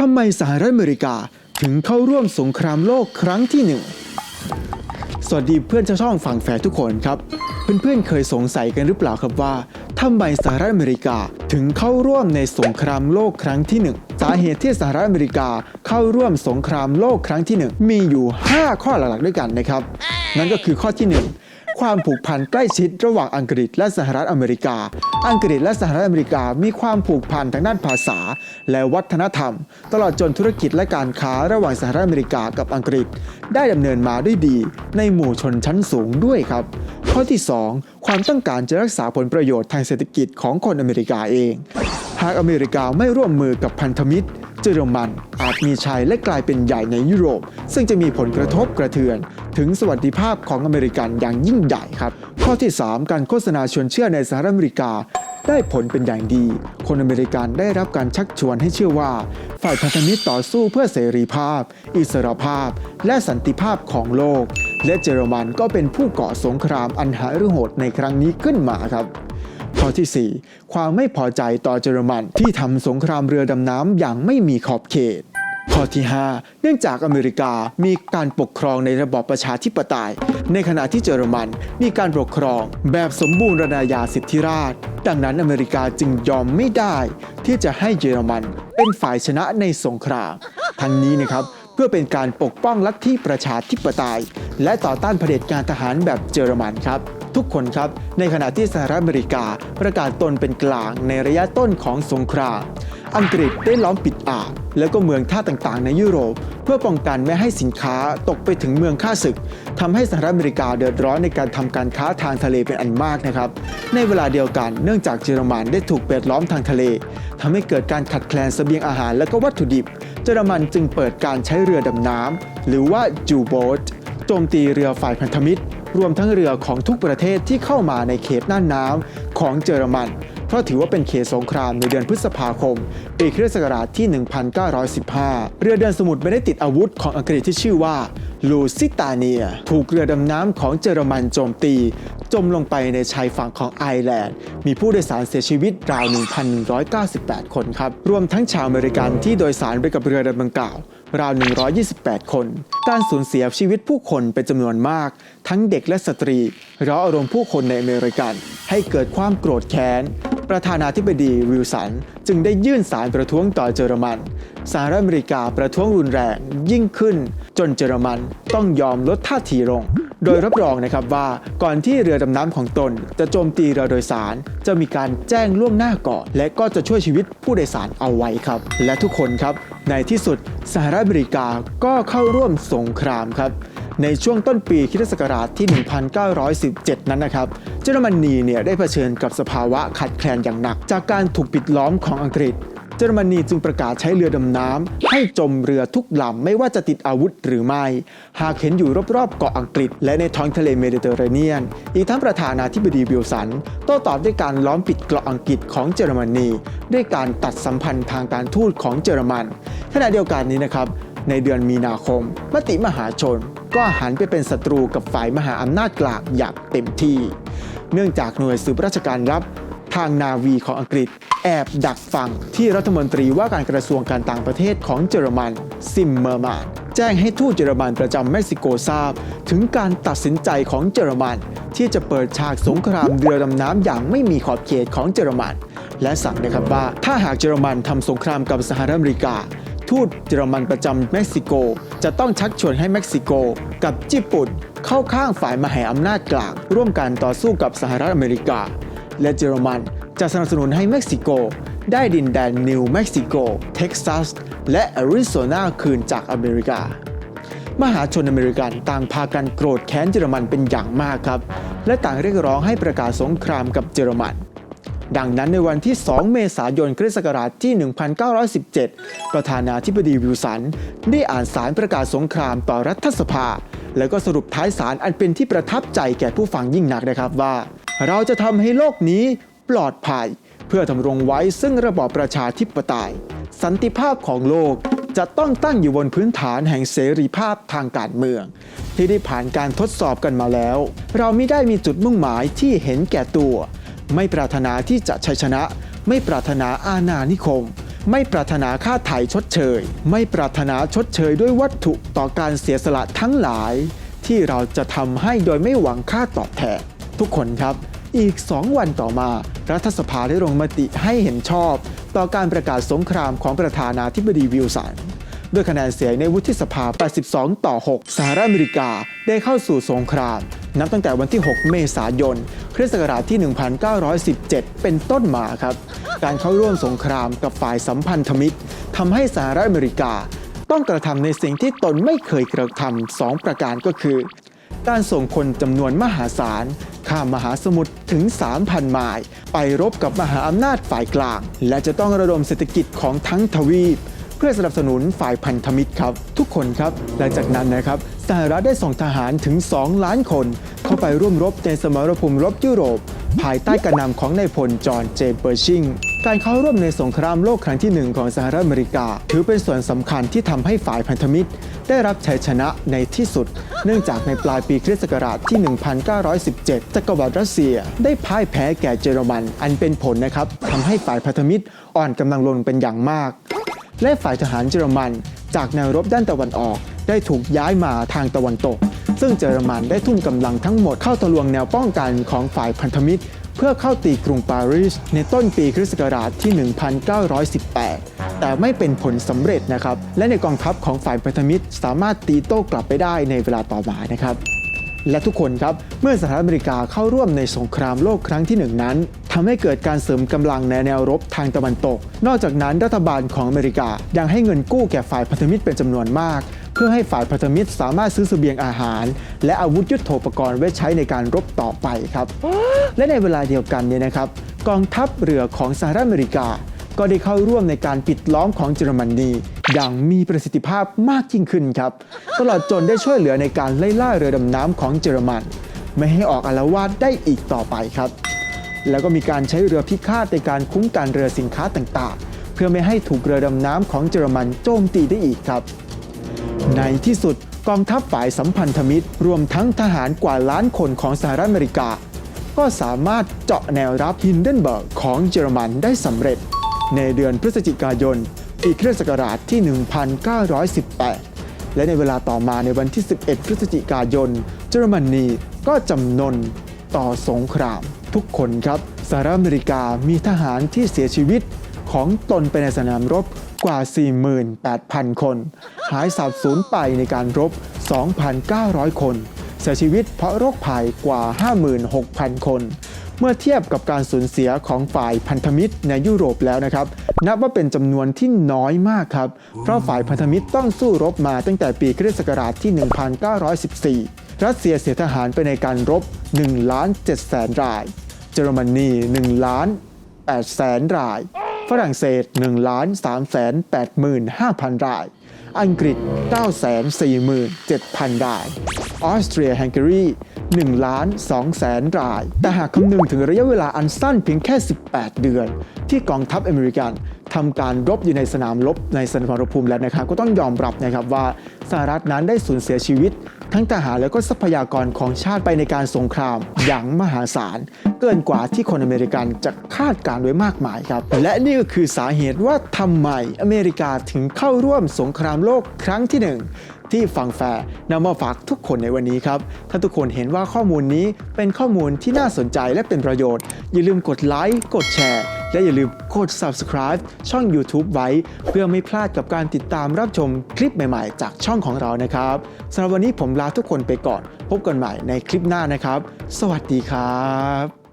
ำไมสหรัฐอเมริกาถึงเข้าร่วมสงครามโลกครั้งที่ 1สวัสดีเพื่อนชาวช่องฝั่งแฝดทุกคนครับเพื่อนๆเคยสงสัยกันหรือเปล่าครับว่าทำไมสหรัฐอเมริกาถึงเข้าร่วมในสงครามโลกครั้งที่ 1สาเหตุที่สหรัฐอเมริกาเข้าร่วมสงครามโลกครั้งที่ 1มีอยู่5ข้อหลักๆด้วยกันนะครับนั่นก็คือข้อที่ 1ความผูกพันใกล้ชิดระหว่างอังกฤษและสหรัฐอเมริกาอังกฤษและสหรัฐอเมริกามีความผูกพันทางด้านภาษาและวัฒนธรรมตลอดจนธุรกิจและการค้าระหว่างสหรัฐอเมริกากับอังกฤษได้ดำเนินมาด้วยดีในหมู่ชนชั้นสูงด้วยครับข้อที่ 2ความต้องการจะรักษาผลประโยชน์ทางเศรษฐกิจของคนอเมริกาเองหากอเมริกาไม่ร่วมมือกับพันธมิตรเยอรมันอาจมีชัยและกลายเป็นใหญ่ในยุโรปซึ่งจะมีผลกระทบกระเทือนถึงสวัสดิภาพของอเมริกันอย่างยิ่งใหญ่ครับข้อที่ 3การโฆษณาชวนเชื่อในสหรัฐอเมริกาได้ผลเป็นอย่างดีคนอเมริกันได้รับการชักชวนให้เชื่อว่าฝ่ายพันธมิตรต่อสู้เพื่อเสรีภาพอิสรภาพและสันติภาพของโลกและเยอรมันก็เป็นผู้ก่อสงครามอันหฤโหดในครั้งนี้ขึ้นมาครับข้อที่ 4 ความไม่พอใจต่อเยอรมันที่ทำสงครามเรือดำน้ำอย่างไม่มีขอบเขตข้อที่ 5 เนื่องจากอเมริกามีการปกครองในระบอบประชาธิปไตยในขณะที่เยอรมันมีการปกครองแบบสมบูรณาญาสิทธิราชย์ดังนั้นอเมริกาจึงยอมไม่ได้ที่จะให้เยอรมันเป็นฝ่ายชนะในสงครามทั้งนี้นะครับเพื่อเป็นการปกป้องลัทธิประชาธิปไตยและต่อต้านเผด็จการทหารแบบเยอรมันครับทุกคนครับในขณะที่สหรัฐอเมริกาประกาศตนเป็นกลางในระยะต้นของสงครามอังกฤษได้ล้อมปิดอ่าวแล้วก็เมืองท่าต่างๆในยุโรปเพื่อป้องกันไม่ให้สินค้าตกไปถึงเมืองข้าศึกทำให้สหรัฐอเมริกาเดือดร้อนในการทำการค้าทางทะเลเป็นอันมากนะครับในเวลาเดียวกันเนื่องจากเยอรมันได้ถูกปิดล้อมทางทะเลทำให้เกิดการขาดแคลนเสบียงอาหารและก็วัตถุดิบเยอรมันจึงเปิดการใช้เรือดำน้ำหรือว่าจูโบ๊ทโจมตีเรือฝ่ายพันธมิตรรวมทั้งเรือของทุกประเทศที่เข้ามาในเขตน่านน้ำของเยอรมันเพราะถือว่าเป็นเขตสงครามในเดือนพฤษภาคมปีคริสต์ศักราชที่ 1915 เรือเดินสมุทรไม่ได้ติดอาวุธของอังกฤษที่ชื่อว่าลูซิตาเนียถูกเรือดำน้ำของเยอรมันโจมตีจมลงไปในชายฝั่งของไอร์แลนด์มีผู้โดยสารเสียชีวิตราว 1,198 คนครับรวมทั้งชาวอเมริกันที่โดยสารไปกับเรือดังกล่าวราว 128 คนการสูญเสียชีวิตผู้คนเป็นจำนวนมากทั้งเด็กและสตรีเร้าอารมณ์ผู้คนในอเมริกันให้เกิดความโกรธแค้นประธานาธิบดีวิลสันจึงได้ยื่นสารประท้วงต่อเยอรมันสหรัฐอเมริกาประท้วงรุนแรงยิ่งขึ้นจนเยอรมันต้องยอมลดท่าทีลงโดยรับรองนะครับว่าก่อนที่เรือดำน้ำของตนจะโจมตีเรือโดยสารจะมีการแจ้งล่วงหน้าก่อนและก็จะช่วยชีวิตผู้โดยสารเอาไว้ครับและทุกคนครับในที่สุดสหรัฐอเมริกาก็เข้าร่วมสงครามครับในช่วงต้นปีคริสตศักราชที่ 1917 นั้นนะครับเยอรมนีได้เผชิญกับสภาวะขาดแคลนอย่างหนักจากการถูกปิดล้อมของอังกฤษเยอรมนีจึงประกาศใช้เรือดำน้ำให้จมเรือทุกลำไม่ว่าจะติดอาวุธหรือไม่หากเห็นอยู่รอบๆเกาะอังกฤษและในท้องทะเลเมดิเตอร์เรเนียนอีกทั้งประธานาธิบดีวิลสันโต้ตอบด้วยการล้อมปิดเกาะอังกฤษของเยอรมนีด้วยการตัดสัมพันธ์ทางการทูตของเยอรมันขณะเดียวกันนี้นะครับในเดือนมีนาคมมติมหาชนก็หันไปเป็นศัตรูกับฝ่ายมหาอำนาจกลางอย่างเต็มที่เนื่องจากหน่วยสืบราชการลับทางนาวีของอังกฤษแอบดักฟังที่รัฐมนตรีว่าการกระทรวงการต่างประเทศของเยอรมันซิมเมอร์แมนแจ้งให้ทูตเยอรมันประจำเม็กซิโกทราบถึงการตัดสินใจของเยอรมันที่จะเปิดฉากสงครามเรือดำน้ำอย่างไม่มีขอบเขตของเยอรมันและสั่งนะครับว่าถ้าหากเยอรมันทำสงครามกับสหรัฐอเมริกาทูตเยอรมันประจำเม็กซิโกจะต้องชักชวนให้เม็กซิโกกับญี่ปุ่นเข้าข้างฝ่ายมหาอำนาจกลางร่วมกันต่อสู้กับสหรัฐอเมริกาและเยอรมันจะสนับสนุนให้เม็กซิโกได้ดินแดนนิวเม็กซิโกเท็กซัสและแอริโซนาคืนจากอเมริกามหาชนอเมริกันต่างพากันโกรธแค้นเยอรมันเป็นอย่างมากครับและต่างเรียกร้องให้ประกาศสงครามกับเยอรมันดังนั้นในวันที่ 2 เมษายนคริสต์ศักราชที่ 1917 ประธานาธิบดีวิลสันได้อ่านสารประกาศสงครามต่อรัฐสภาแล้วก็สรุปท้ายสารอันเป็นที่ประทับใจแก่ผู้ฟังยิ่งนักนะครับว่าเราจะทำให้โลกนี้ปลอดภัยเพื่อทำรงไว้ซึ่งระบอบประชาธิปไตยสันติภาพของโลกจะต้องตั้งอยู่บนพื้นฐานแห่งเสรีภาพทางการเมืองที่ได้ผ่านการทดสอบกันมาแล้วเราไม่ได้มีจุดมุ่งหมายที่เห็นแก่ตัวไม่ปรารถนาที่จะชัยชนะไม่ปรารถนาอาณานิคม ไม่ปรารถนาค่าไถ่ชดเชยไม่ปรารถนาชดเชยด้วยวัตถุต่อการเสียสละทั้งหลายที่เราจะทำให้โดยไม่หวังค่าตอบแทนทุกคนครับอีก2 วันต่อมารัฐสภาได้ลงมติให้เห็นชอบต่อการประกาศสงครามของประธานาธิบดีวิลสันด้วยคะแนนเสียงในวุฒิสภา82-6สหรัฐอเมริกาได้เข้าสู่สงครามนับตั้งแต่วันที่6 เมษายนคริสต์ศักราชที่ 1917 เป็นต้นมาครับการเข้าร่วมสงครามกับฝ่ายสัมพันธมิตรทำให้สหรัฐอเมริกาต้องกระทำในสิ่งที่ตนไม่เคยกระทำ2 ประการก็คือการส่งคนจำนวนมหาศาลข้ามมหาสมุทรถึง 3,000 ไมล์ไปรบกับมหาอำนาจฝ่ายกลางและจะต้องระดมเศรษฐกิจของทั้งทวีปเพื่อสนับสนุนฝ่ายพันธมิตรครับทุกคนครับหลังจากนั้นนะครับสหรัฐได้ส่งทหารถึง 2 ล้านคนเข้าไปร่วมรบในสมรภูมิรบยุโรปภายใต้การนำของนายพลจอห์น เจเปอร์ชิงการเข้าร่วมในสงครามโลกครั้งที่ 1ของสหรัฐอเมริกาถือเป็นส่วนสำคัญที่ทำให้ฝ่ายพันธมิตรได้รับชัยชนะในที่สุดเนื่องจากในปลายปีคริสต์ศักราชที่ 1917 จักรวรรดิรัสเซียได้พ่ายแพ้แก่เยอรมันอันเป็นผลนะครับทำให้ฝ่ายพันธมิตรอ่อนกำลังลงเป็นอย่างมากและฝ่ายทหารเยอรมันจากแนวรบด้านตะวันออกได้ถูกย้ายมาทางตะวันตกซึ่งเยอรมันได้ทุ่มกำลังทั้งหมดเข้าทะลวงแนวป้องกันของฝ่ายพันธมิตรเพื่อเข้าตีกรุงปารีสในต้นปีคริสต์ศักราชที่ 1918 แต่ไม่เป็นผลสำเร็จนะครับและในกองทัพของฝ่ายพันธมิตรสามารถตีโต้กลับไปได้ในเวลาต่อมานะครับและทุกคนครับเมื่อสหรัฐอเมริกาเข้าร่วมในสงครามโลกครั้งที่ 1นั้นทำให้เกิดการเสริมกำลังในแนวรบทางตะวันตกนอกจากนั้นรัฐบาลของอเมริกายังให้เงินกู้แก่ฝ่ายพันธมิตรเป็นจำนวนมากเพื่อให้ฝ่ายพันธมิตรสามารถซื้อเสบียงอาหารและอาวุธยุทโธปกรณ์ไว้ใช้ในการรบต่อไปครับและในเวลาเดียวกันเนี่ยนะครับกองทัพเรือของสหรัฐอเมริกาก็ได้เข้าร่วมในการปิดล้อมของเยอรมนีอย่างมีประสิทธิภาพมากยิ่งขึ้นครับตลอดจนได้ช่วยเหลือในการไล่ล่าเรือดำน้ำของเยอรมันไม่ให้ออกอาละวาดได้อีกต่อไปครับแล้วก็มีการใช้เรือพิฆาตในการคุ้มกันเรือสินค้าต่างๆเพื่อไม่ให้ถูกเรือดำน้ำของเยอรมันโจมตีได้อีกครับในที่สุดกองทัพฝ่ายสัมพันธมิตรรวมทั้งทหารกว่าล้านคนของสหรัฐอเมริกาก็สามารถเจาะแนวรับฮินเดนเบิร์กของเยอรมันได้สำเร็จในเดือนพฤศจิกายนปีคริสต์ศักราชที่ 1918 และในเวลาต่อมาในวันที่ 11 พฤศจิกายนเยอรมนีก็จำนนต่อสงครามทุกคนครับสหรัฐอเมริกามีทหารที่เสียชีวิตของตนไปในสนามรบกว่า 48,000 คนหายสาบสูญไปในการรบ 2,900 คนเสียชีวิตเพราะโรคภัยกว่า 56,000 คนเมื่อเทียบกับการสูญเสียของฝ่ายพันธมิตรในยุโรปแล้วนะครับนับว่าเป็นจำนวนที่น้อยมากครับเพราะฝ่ายพันธมิตรต้องสู้รบมาตั้งแต่ปีคริสต์ศักราชที่ 1914 รัสเซียเสียทหารไปในการรบ 1,700,000 รายเยอรมนี1,800,000 รายฝรั่งเศส1,385,000 รายอังกฤษ947,000 รายออสเตรียฮังการี1,200,000 รายแต่หากคำนึงถึงระยะเวลาอันสั้นเพียงแค่ 18 เดือนที่กองทัพอเมริกันทำการรบอยู่ในสนามรบในสมรภูมิแล้วนะครับก็ต้องยอมรับนะครับว่าสหรัฐนั้นได้สูญเสียชีวิตทั้งทหารและก็ทรัพยากรของชาติไปในการสงครามอย่างมหาศาลเกินกว่าที่คนอเมริกันจะคาดการณ์ไว้มากมายครับและนี่ก็คือสาเหตุว่าทำไมอเมริกาถึงเข้าร่วมสงครามโลกครั้งที่ 1ที่ฟังแฟร์นำมาฝากทุกคนในวันนี้ครับถ้าทุกคนเห็นว่าข้อมูลนี้เป็นข้อมูลที่น่าสนใจและเป็นประโยชน์อย่าลืมกดไลค์กดแชร์และอย่าลืมกด Subscribe ช่อง YouTube ไว้เพื่อไม่พลาดกับการติดตามรับชมคลิปใหม่ๆจากช่องของเรานะครับสำหรับวันนี้ผมลาทุกคนไปก่อนพบกันใหม่ในคลิปหน้านะครับสวัสดีครับ